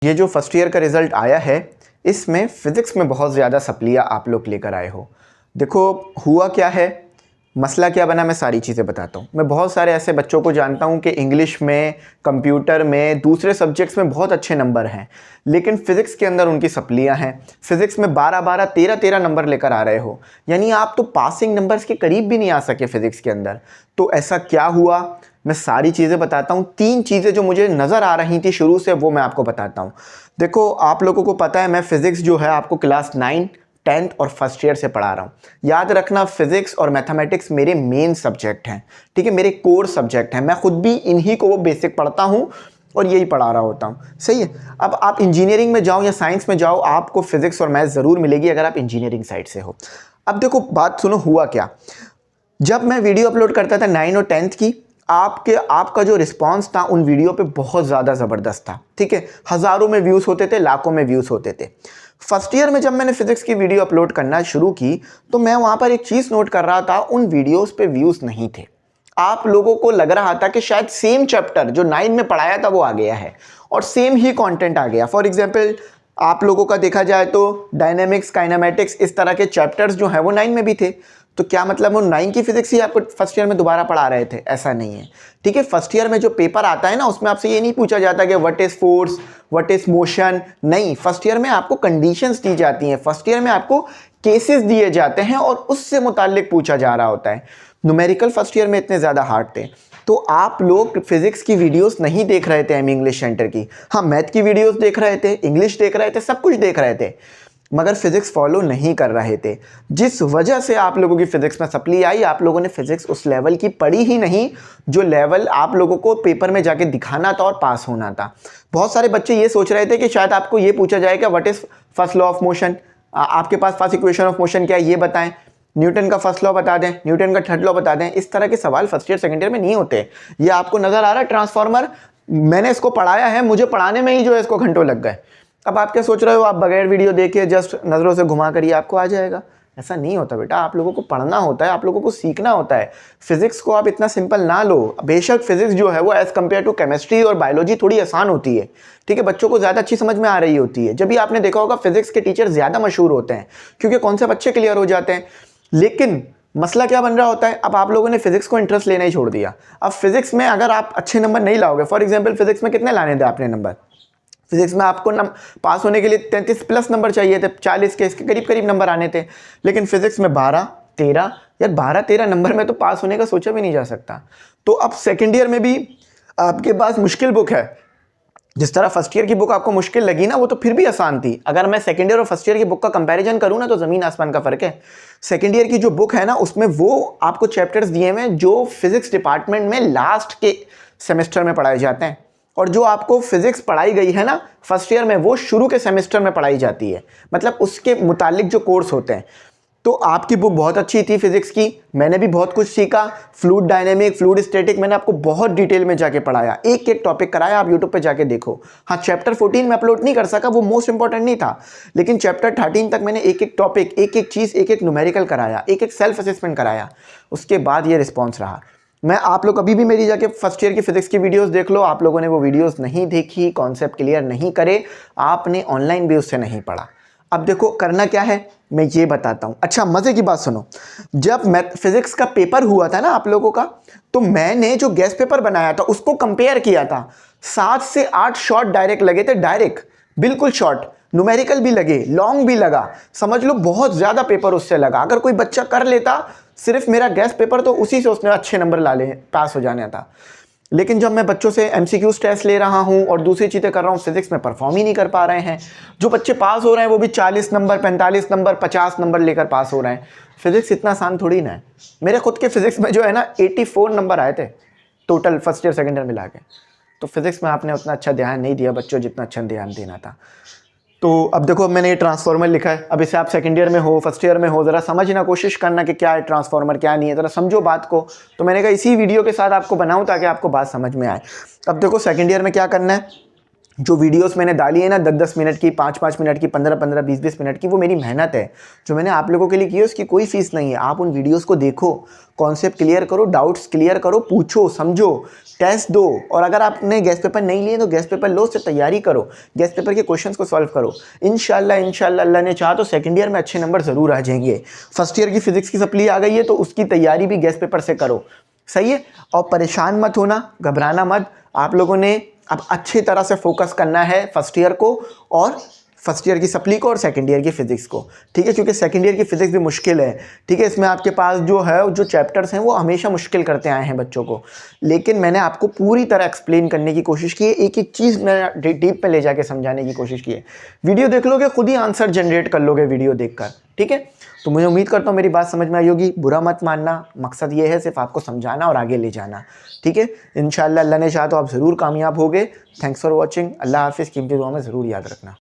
ये जो first year का रिज़ल्ट आया है, इसमें फ़िज़िक्स में बहुत ज़्यादा सप्लियाँ आप लोग लेकर आए हो। देखो हुआ क्या है, मसला क्या बना, मैं सारी चीज़ें बताता हूँ। मैं बहुत सारे ऐसे बच्चों को जानता हूँ कि इंग्लिश में, कंप्यूटर में, दूसरे सब्जेक्ट्स में बहुत अच्छे नंबर हैं, लेकिन फ़िज़िक्स के अंदर उनकी सप्लियाँ हैं। फ़िज़िक्स में 12-12, 13-13 नंबर लेकर आ रहे हो, यानी आप तो पासिंग नंबर्स के करीब भी नहीं आ सके फ़िज़िक्स के अंदर। तो ऐसा क्या हुआ, मैं सारी चीज़ें बताता हूँ। 3 चीज़ें जो मुझे नज़र आ रही थी शुरू से, वो मैं आपको बताता हूँ। देखो, आप लोगों को पता है मैं फ़िज़िक्स जो है आपको क्लास 9, 10th और फर्स्ट ईयर से पढ़ा रहा हूँ। याद रखना, फिज़िक्स और मैथमेटिक्स मेरे मेन सब्जेक्ट हैं, ठीक है, मेरे कोर सब्जेक्ट हैं। मैं खुद भी इन्हीं को वो बेसिक पढ़ता हूँ और यही पढ़ा रहा होता हूँ, सही है। अब आप इंजीनियरिंग में जाओ या साइंस में जाओ, आपको फिज़िक्स और मैथ ज़रूर मिलेगी अगर आप इंजीनियरिंग साइड से हो। अब देखो बात सुनो, हुआ क्या, जब मैं वीडियो अपलोड करता था 9 और 10th की, आपका जो रिस्पांस था उन वीडियो पे बहुत ज़्यादा ज़बरदस्त था, ठीक है। हज़ारों में व्यूज़ होते थे, लाखों में व्यूज़ होते थे। फर्स्ट ईयर में जब मैंने फिज़िक्स की वीडियो अपलोड करना शुरू की, तो मैं वहाँ पर एक चीज़ नोट कर रहा था, उन वीडियोज़ पे व्यूज़ नहीं थे। आप लोगों को लग रहा था कि शायद सेम चैप्टर जो 9 में पढ़ाया था वो आ गया है और सेम ही कंटेंट आ गया। फॉर एग्जांपल, आप लोगों का देखा जाए तो डायनेमिक्स, काइनेमेटिक्स, इस तरह के चैप्टर्स जो हैं वो 9 में भी थे। तो क्या मतलब वो 9 की फिजिक्स ही आपको फर्स्ट ईयर में दोबारा पढ़ा रहे थे? ऐसा नहीं है, ठीक है। फर्स्ट ईयर में जो पेपर आता है ना, उसमें आपसे ये नहीं पूछा जाता कि what is force, what is motion, नहीं। फर्स्ट ईयर में आपको कंडीशंस दी जाती हैं, फर्स्ट ईयर में आपको केसेस दिए जाते हैं और उससे मुताल्लिक पूछा जा रहा होता है। न्यूमेरिकल फर्स्ट ईयर में इतने ज़्यादा हार्ड थे, तो आप लोग फिजिक्स की वीडियोस नहीं देख रहे थे एम इंग्लिश सेंटर की। हाँ, मैथ की वीडियोस देख रहे थे, इंग्लिश देख रहे थे, सब कुछ देख रहे थे, मगर फिजिक्स फॉलो नहीं कर रहे थे। जिस वजह से आप लोगों की फिजिक्स में सप्ली आई, आप लोगों ने फिजिक्स उस लेवल की पढ़ी ही नहीं जो लेवल आप लोगों को पेपर में जाके दिखाना था और पास होना था। बहुत सारे बच्चे ये सोच रहे थे कि शायद आपको ये पूछा जाएगा what is first law of motion, आपके पास फर्स्ट इक्वेशन ऑफ मोशन क्या है ये बताएं, न्यूटन का फर्स्ट लॉ बता दें, न्यूटन का थर्ड लॉ बता दें। इस तरह के सवाल फर्स्ट ईयर सेकंड ईयर में नहीं होते। ये आपको नजर आ रहा है ट्रांसफॉर्मर, मैंने इसको पढ़ाया है, मुझे पढ़ाने में ही जो है इसको घंटों लग गए। अब आप क्या सोच रहे हो, आप बगैर वीडियो देखे जस्ट नज़रों से घुमा कर ये आपको आ जाएगा? ऐसा नहीं होता बेटा, आप लोगों को पढ़ना होता है, आप लोगों को सीखना होता है। फिजिक्स को आप इतना सिंपल ना लो। बेशक फिजिक्स जो है वो एज़ कम्पेयर टू केमिस्ट्री और बायोलॉजी थोड़ी आसान होती है, ठीक है, बच्चों को ज़्यादा अच्छी समझ में आ रही होती है। जब भी आपने देखा होगा फिजिक्स के टीचर ज़्यादा मशहूर होते हैं क्योंकि कॉन्सेप्ट अच्छे क्लियर हो जाते हैं। लेकिन मसला क्या बन रहा होता है, अब आप लोगों ने फिजिक्स को इंटरेस्ट लेना ही छोड़ दिया। अब फिजिक्स में अगर आप अच्छे नंबर नहीं लाओगे, फॉर एग्जाम्पल फिजिक्स में कितने लाने थे आपने नंबर, फिजिक्स में आपको पास होने के लिए 33 प्लस नंबर चाहिए थे, 40 के इसके करीब करीब नंबर आने थे, लेकिन फिजिक्स में 12, 13, यार 12-13 नंबर में तो पास होने का सोचा भी नहीं जा सकता। तो अब सेकेंड ईयर में भी आपके पास मुश्किल बुक है। जिस तरह फर्स्ट ईयर की बुक आपको मुश्किल लगी ना, वो तो फिर भी आसान थी। अगर मैं सेकेंड ईयर और फर्स्ट ईयर की बुक का कंपैरिजन करूँ ना, तो ज़मीन आसमान का फ़र्क है। सेकेंड ईयर की जो बुक है ना, उसमें वो आपको चैप्टर्स दिए हुए हैं जो फिजिक्स डिपार्टमेंट में लास्ट के सेमेस्टर में पढ़ाए जाते हैं, और जो आपको फिजिक्स पढ़ाई गई है ना फर्स्ट ईयर में, वो शुरू के सेमेस्टर में पढ़ाई जाती है, मतलब उसके मुतालिक जो कोर्स होते हैं। तो आपकी बुक बहुत अच्छी थी फिजिक्स की, मैंने भी बहुत कुछ सीखा। फ्लूइड डायनेमिक, फ्लूइड स्टैटिक मैंने आपको बहुत डिटेल में जाके पढ़ाया, एक एक टॉपिक कराया, आप यूट्यूब पे जाके देखो। हाँ, चैप्टर 14 में अपलोड नहीं कर सका, वो मोस्ट इंपॉर्टेंट नहीं था, लेकिन चैप्टर 13 तक मैंने एक एक टॉपिक, एक एक चीज़, एक एक न्यूमेरिकल कराया, एक एक सेल्फ असेसमेंट कराया। उसके बाद ये रिस्पॉन्स रहा। मैं आप लोग अभी भी मेरी जाके फर्स्ट ईयर की फिजिक्स की वीडियोस देख लो, आप लोगों ने वो वीडियोस नहीं देखी, कॉन्सेप्ट क्लियर नहीं करे, आपने ऑनलाइन भी उससे नहीं पढ़ा। अब देखो करना क्या है, मैं ये बताता हूँ। अच्छा, मज़े की बात सुनो, जब मैथ फिजिक्स का पेपर हुआ था ना आप लोगों का, तो मैंने जो गेस्ट पेपर बनाया था उसको कंपेयर किया था। 7 से 8 शॉर्ट डायरेक्ट लगे थे, डायरेक्ट बिल्कुल शॉर्ट, न्यूमेरिकल भी लगे, लॉन्ग भी लगा, समझ लो बहुत ज़्यादा पेपर उससे लगा। अगर कोई बच्चा कर लेता सिर्फ मेरा गेस्ट पेपर, तो उसी से उसने अच्छे नंबर ला ले, पास हो जाना था। लेकिन जब मैं बच्चों से एमसीक्यूज टेस्ट ले रहा हूं और दूसरी चीज़ें कर रहा हूं, फिजिक्स में परफॉर्म ही नहीं कर पा रहे हैं। जो बच्चे पास हो रहे हैं वो भी 40 नंबर, 45 नंबर, 50 नंबर लेकर पास हो रहे हैं। फिजिक्स इतना आसान थोड़ी ना है। मेरे खुद के फिजिक्स में जो है ना 84 नंबर आए थे total first year second year मिला के। तो फिजिक्स में आपने उतना अच्छा ध्यान नहीं दिया बच्चों, जितना अच्छा ध्यान देना था। तो अब देखो मैंने ये ट्रांसफार्मर लिखा है, अब इसे आप सेकंड ईयर में हो, फर्स्ट ईयर में हो, ज़रा समझना कोशिश करना कि क्या है ट्रांसफार्मर, क्या नहीं है, ज़रा समझो बात को। तो मैंने कहा इसी वीडियो के साथ आपको बनाऊं ताकि आपको बात समझ में आए। अब देखो सेकंड ईयर में क्या करना है, जो वीडियोस मैंने डाली है ना 10-10 मिनट की, 5-5 मिनट की, 15-15, 20-20 मिनट की, वो मेरी मेहनत है जो मैंने आप लोगों के लिए की है, उसकी कोई फीस नहीं है। आप उन वीडियोस को देखो, कॉन्सेप्ट क्लियर करो, डाउट्स क्लियर करो, पूछो, समझो, टेस्ट दो। और अगर आपने गेस्ट पेपर नहीं लिए तो गेस्ट पेपर लो, उससे तैयारी करो, गेस्ट पेपर के क्वेश्चंस को सॉल्व करो। इंशाल्लाह अल्लाह ने चाहा तो सेकंड ईयर में अच्छे नंबर ज़रूर आ जाएंगे। फर्स्ट ईयर की फिजिक्स की सप्ली आ गई है तो उसकी तैयारी भी गेस्ट पेपर से करो, सही है। और परेशान मत होना, घबराना मत। आप लोगों ने अब अच्छी तरह से फोकस करना है फर्स्ट ईयर को, और फर्स्ट ईयर की सप्ली को, और सेकंड ईयर की फिजिक्स को, ठीक है। क्योंकि सेकंड ईयर की फिजिक्स भी मुश्किल है, ठीक है। इसमें आपके पास जो है, जो चैप्टर्स हैं वो हमेशा मुश्किल करते आए हैं बच्चों को, लेकिन मैंने आपको पूरी तरह एक्सप्लेन करने की कोशिश की है, एक एक चीज़ मैंने डीप में ले जाके समझाने की कोशिश की है। वीडियो देख लोगे खुद ही आंसर जनरेट कर लोगे वीडियो देखकर, ठीक है। तो मुझे उम्मीद करता हूँ मेरी बात समझ में आई होगी। बुरा मत मानना, मकसद ये है सिर्फ आपको समझाना और आगे ले जाना, ठीक है। इंशाल्लाह अल्लाह ने चाहा तो आप ज़रूर कामयाब होगे। Thanks for watching. अल्लाह हाफिज़। कीमती दुआ में ज़रूर याद रखना।